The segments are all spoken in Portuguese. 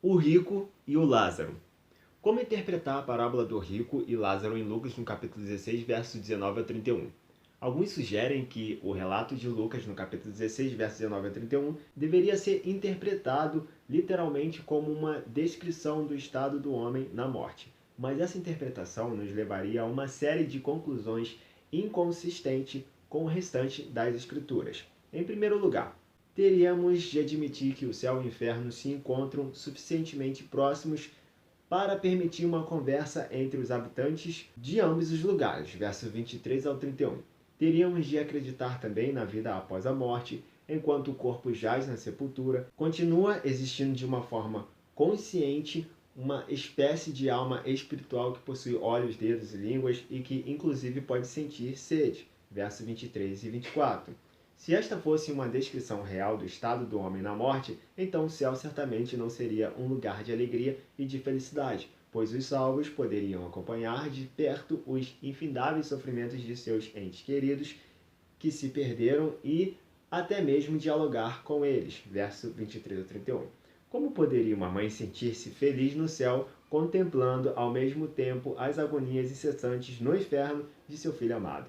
O rico e o Lázaro. Como interpretar a parábola do rico e Lázaro em Lucas no capítulo 16, versos 19 a 31? Alguns sugerem que o relato de Lucas no capítulo 16, versos 19 a 31 deveria ser interpretado literalmente como uma descrição do estado do homem na morte. Mas essa interpretação nos levaria a uma série de conclusões inconsistentes com o restante das escrituras. Em primeiro lugar, teríamos de admitir que o céu e o inferno se encontram suficientemente próximos para permitir uma conversa entre os habitantes de ambos os lugares, versos 23 ao 31. Teríamos de acreditar também na vida após a morte, enquanto o corpo jaz na sepultura, continua existindo de uma forma consciente uma espécie de alma espiritual que possui olhos, dedos e línguas e que inclusive pode sentir sede, versos 23 e 24. Se esta fosse uma descrição real do estado do homem na morte, então o céu certamente não seria um lugar de alegria e de felicidade, pois os salvos poderiam acompanhar de perto os infindáveis sofrimentos de seus entes queridos que se perderam e até mesmo dialogar com eles. Verso 23 a 31. Como poderia uma mãe sentir-se feliz no céu, contemplando ao mesmo tempo as agonias incessantes no inferno de seu filho amado?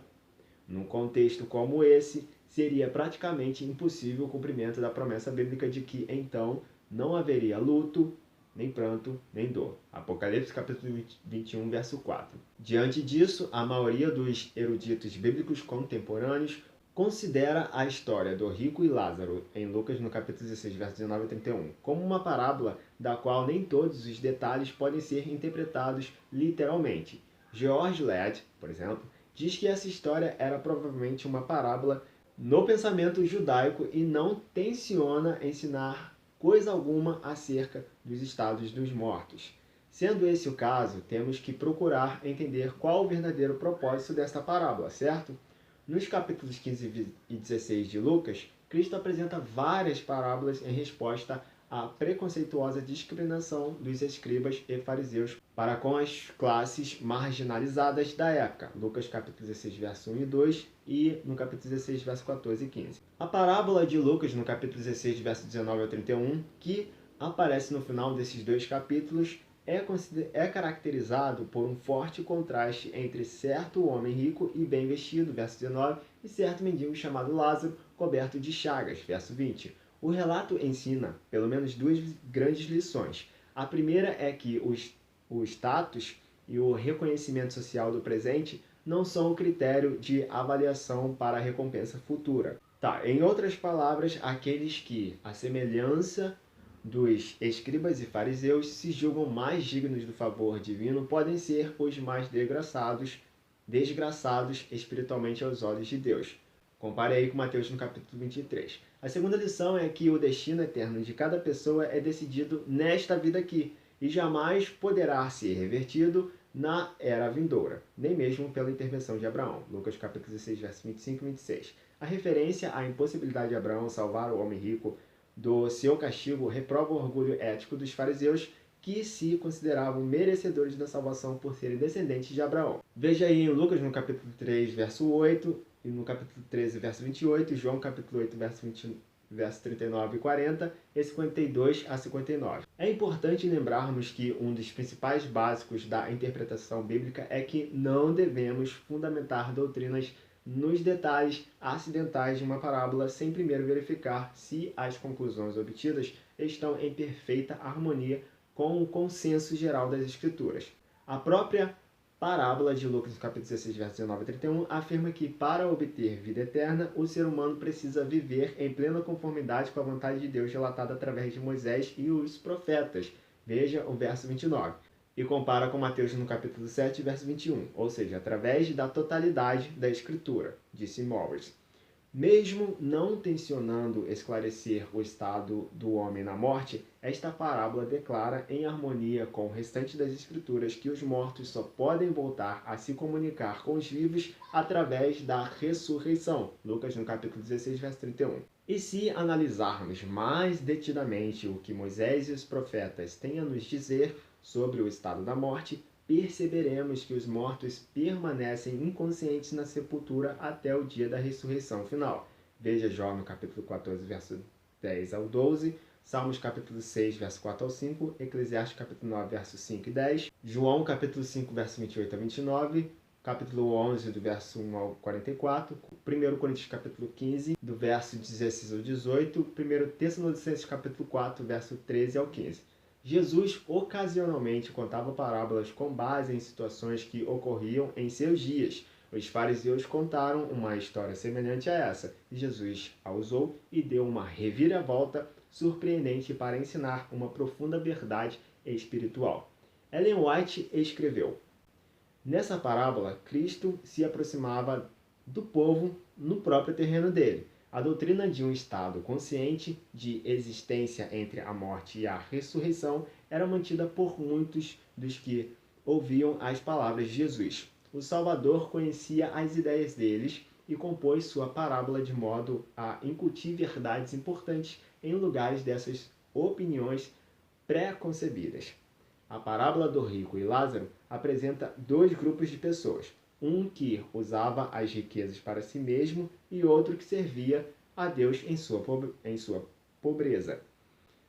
Num contexto como esse, seria praticamente impossível o cumprimento da promessa bíblica de que, então, não haveria luto, nem pranto, nem dor. Apocalipse capítulo 21, verso 4. Diante disso, a maioria dos eruditos bíblicos contemporâneos considera a história do rico e Lázaro, em Lucas no capítulo 16, verso 19 a 31, como uma parábola da qual nem todos os detalhes podem ser interpretados literalmente. George Ladd, por exemplo, diz que essa história era provavelmente uma parábola no pensamento judaico e não tenciona ensinar coisa alguma acerca dos estados dos mortos. Sendo esse o caso, temos que procurar entender qual o verdadeiro propósito desta parábola, certo? Nos capítulos 15 e 16 de Lucas, Cristo apresenta várias parábolas em resposta à preconceituosa discriminação dos escribas e fariseus para com as classes marginalizadas da época. Lucas capítulo 16, verso 1 e 2 e no capítulo 16, verso 14 e 15. A parábola de Lucas no capítulo 16, verso 19 a 31, que aparece no final desses dois capítulos, é caracterizado por um forte contraste entre certo homem rico e bem vestido, verso 19, e certo mendigo chamado Lázaro, coberto de chagas, verso 20. O relato ensina, pelo menos, duas grandes lições. A primeira é que o status e o reconhecimento social do presente não são o critério de avaliação para a recompensa futura. Em outras palavras, aqueles que, à semelhança dos escribas e fariseus, se julgam mais dignos do favor divino, podem ser os mais desgraçados espiritualmente aos olhos de Deus. Compare aí com Mateus no capítulo 23. A segunda lição é que o destino eterno de cada pessoa é decidido nesta vida aqui e jamais poderá ser revertido na era vindoura, nem mesmo pela intervenção de Abraão. Lucas capítulo 16, versos 25 e 26. A referência à impossibilidade de Abraão salvar o homem rico do seu castigo reprova o orgulho ético dos fariseus que se consideravam merecedores da salvação por serem descendentes de Abraão. Veja aí em Lucas no capítulo 3, verso 8, e no capítulo 13, verso 28, João capítulo 8, verso 39 e 40, e 52 a 59. É importante lembrarmos que um dos principais básicos da interpretação bíblica é que não devemos fundamentar doutrinas nos detalhes acidentais de uma parábola sem primeiro verificar se as conclusões obtidas estão em perfeita harmonia com o consenso geral das Escrituras. A própria parábola de Lucas, capítulo 16, versos 19 a 31, afirma que para obter vida eterna, o ser humano precisa viver em plena conformidade com a vontade de Deus relatada através de Moisés e os profetas. Veja o verso 29. E compara com Mateus no capítulo 7, verso 21, ou seja, através da totalidade da Escritura, disse Morris. Mesmo não tensionando esclarecer o estado do homem na morte, esta parábola declara, em harmonia com o restante das Escrituras, que os mortos só podem voltar a se comunicar com os vivos através da ressurreição. Lucas no capítulo 16, verso 31. E se analisarmos mais detidamente o que Moisés e os profetas têm a nos dizer sobre o estado da morte, perceberemos que os mortos permanecem inconscientes na sepultura até o dia da ressurreição final. Veja Jó no capítulo 14, verso 10 ao 12, Salmos capítulo 6, verso 4 ao 5, Eclesiastes capítulo 9, verso 5 e 10, João capítulo 5, verso 28 a 29, capítulo 11, do verso 1 ao 44, 1 Coríntios capítulo 15, do verso 16 ao 18, 1 Tessalonicenses capítulo 4, verso 13 ao 15. Jesus ocasionalmente contava parábolas com base em situações que ocorriam em seus dias. Os fariseus contaram uma história semelhante a essa, e Jesus a usou e deu uma reviravolta surpreendente para ensinar uma profunda verdade espiritual. Ellen White escreveu: nessa parábola, Cristo se aproximava do povo no próprio terreno dele. A doutrina de um estado consciente de existência entre a morte e a ressurreição era mantida por muitos dos que ouviam as palavras de Jesus. O Salvador conhecia as ideias deles e compôs sua parábola de modo a incutir verdades importantes em lugares dessas opiniões pré-concebidas. A parábola do rico e Lázaro apresenta dois grupos de pessoas, um que usava as riquezas para si mesmo e outro que servia a Deus em sua pobreza.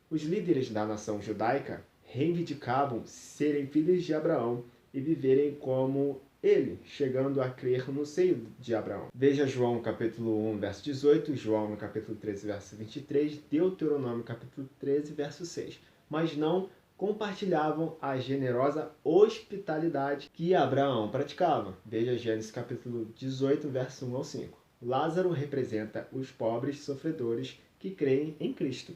Os líderes da nação judaica reivindicavam serem filhos de Abraão e viverem como ele, chegando a crer no seio de Abraão. Veja João capítulo 1, verso 18, João no capítulo 13, verso 23, Deuteronômio capítulo 13, verso 6. Mas não compartilhavam a generosa hospitalidade que Abraão praticava. Veja Gênesis capítulo 18, verso 1 ao 5. Lázaro representa os pobres sofredores que creem em Cristo.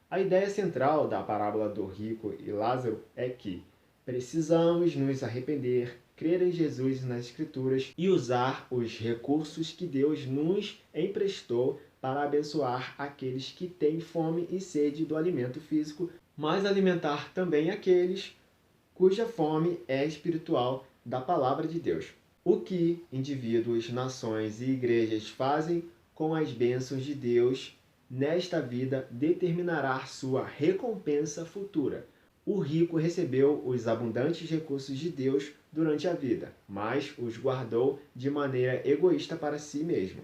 A ideia central da parábola do rico e Lázaro é que precisamos nos arrepender, crer em Jesus e nas Escrituras e usar os recursos que Deus nos emprestou para abençoar aqueles que têm fome e sede do alimento físico, mas alimentar também aqueles cuja fome é espiritual da palavra de Deus. O que indivíduos, nações e igrejas fazem com as bênçãos de Deus nesta vida determinará sua recompensa futura. O rico recebeu os abundantes recursos de Deus durante a vida, mas os guardou de maneira egoísta para si mesmo.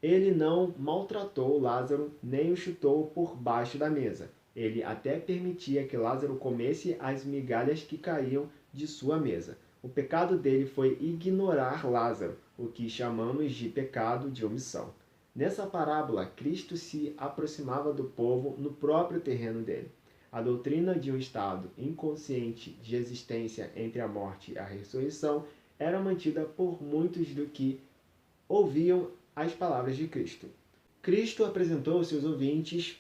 Ele não maltratou Lázaro nem o chutou por baixo da mesa. Ele até permitia que Lázaro comesse as migalhas que caíam de sua mesa. O pecado dele foi ignorar Lázaro, o que chamamos de pecado de omissão. Nessa parábola, Cristo se aproximava do povo no próprio terreno dele. A doutrina de um estado inconsciente de existência entre a morte e a ressurreição era mantida por muitos do que ouviam as palavras de Cristo. Cristo apresentou aos seus ouvintes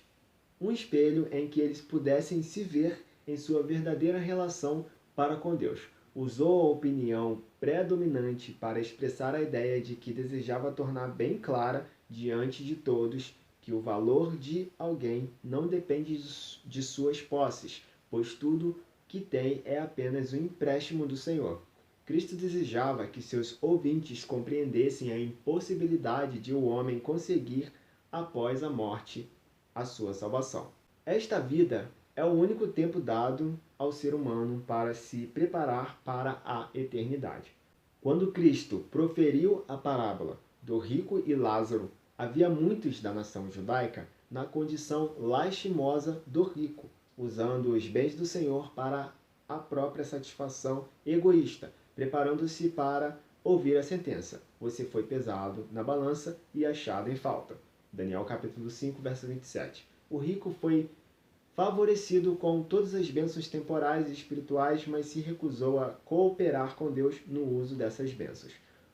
um espelho em que eles pudessem se ver em sua verdadeira relação para com Deus. Usou a opinião predominante para expressar a ideia de que desejava tornar bem clara diante de todos que o valor de alguém não depende de suas posses, pois tudo que tem é apenas um empréstimo do Senhor. Cristo desejava que seus ouvintes compreendessem a impossibilidade de o homem conseguir, após a morte, a sua salvação. Esta vida é o único tempo dado ao ser humano para se preparar para a eternidade. Quando Cristo proferiu a parábola do rico e Lázaro, havia muitos da nação judaica na condição lastimosa do rico, usando os bens do Senhor para a própria satisfação egoísta, preparando-se para ouvir a sentença. Você foi pesado na balança e achado em falta. Daniel capítulo 5, verso 27. O rico foi favorecido com todas as bênçãos temporais e espirituais, mas se recusou a cooperar com Deus no uso dessas bênçãos.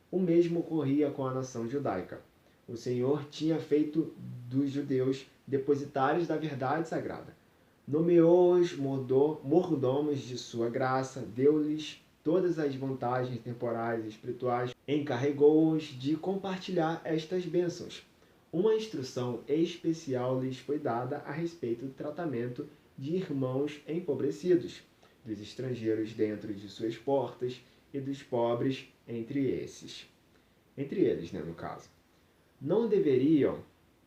O mesmo ocorria com a nação judaica. O Senhor tinha feito dos judeus depositários da verdade sagrada. Nomeou-os mordomos de sua graça, deu-lhes todas as vantagens temporais e espirituais, encarregou-os de compartilhar estas bênçãos. Uma instrução especial lhes foi dada a respeito do tratamento de irmãos empobrecidos, dos estrangeiros dentro de suas portas e dos pobres entre eles, no caso. Não deveriam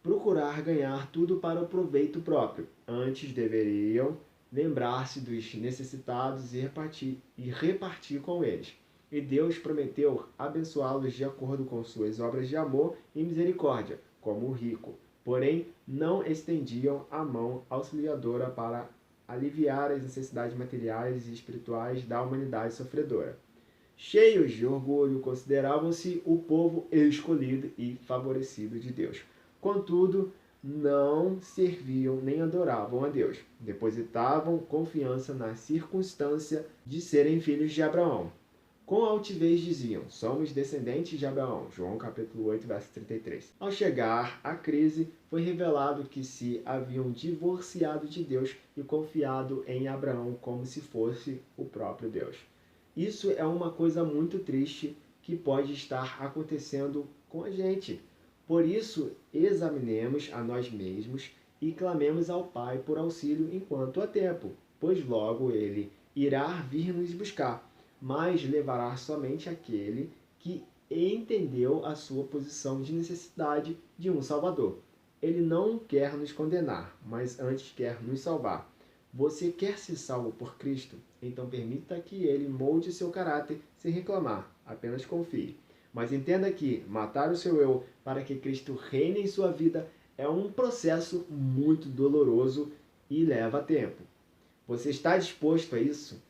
procurar ganhar tudo para o proveito próprio, antes deveriam lembrar-se dos necessitados e repartir com eles. E Deus prometeu abençoá-los de acordo com suas obras de amor e misericórdia, como o rico. Porém, não estendiam a mão auxiliadora para aliviar as necessidades materiais e espirituais da humanidade sofredora. Cheios de orgulho, consideravam-se o povo escolhido e favorecido de Deus. Contudo, não serviam nem adoravam a Deus. Depositavam confiança na circunstância de serem filhos de Abraão. Com altivez diziam: somos descendentes de Abraão. João capítulo 8, verso 33. Ao chegar a crise, foi revelado que se haviam divorciado de Deus e confiado em Abraão como se fosse o próprio Deus. Isso é uma coisa muito triste que pode estar acontecendo com a gente. Por isso, examinemos a nós mesmos e clamemos ao Pai por auxílio enquanto há tempo, pois logo Ele irá vir nos buscar, mas levará somente aquele que entendeu a sua posição de necessidade de um Salvador. Ele não quer nos condenar, mas antes quer nos salvar. Você quer ser salvo por Cristo? Então permita que Ele molde seu caráter sem reclamar, apenas confie. Mas entenda que matar o seu eu para que Cristo reine em sua vida é um processo muito doloroso e leva tempo. Você está disposto a isso?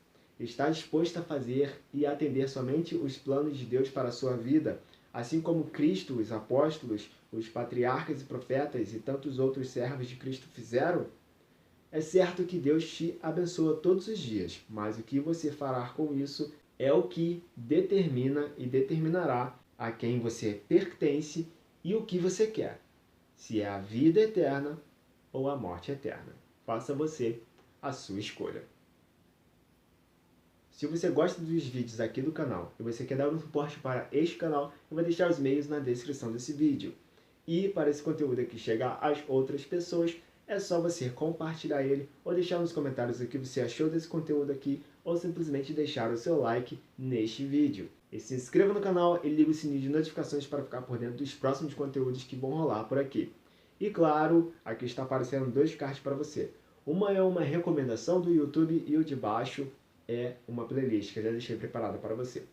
Está disposto a fazer e atender somente os planos de Deus para a sua vida, assim como Cristo, os apóstolos, os patriarcas e profetas e tantos outros servos de Cristo fizeram? É certo que Deus te abençoa todos os dias, mas o que você fará com isso é o que determina e determinará a quem você pertence e o que você quer, se é a vida eterna ou a morte eterna. Faça você a sua escolha. Se você gosta dos vídeos aqui do canal e você quer dar um suporte para este canal, eu vou deixar os meios na descrição desse vídeo. E para esse conteúdo aqui chegar às outras pessoas, é só você compartilhar ele ou deixar nos comentários o que você achou desse conteúdo aqui ou simplesmente deixar o seu like neste vídeo. E se inscreva no canal e ligue o sininho de notificações para ficar por dentro dos próximos conteúdos que vão rolar por aqui. E claro, aqui está aparecendo dois cards para você. Uma é uma recomendação do YouTube e o de baixo é uma playlist que eu já deixei preparada para você.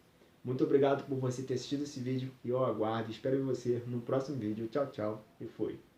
Muito obrigado por você ter assistido esse vídeo e eu aguardo e espero você no próximo vídeo. Tchau, tchau e fui.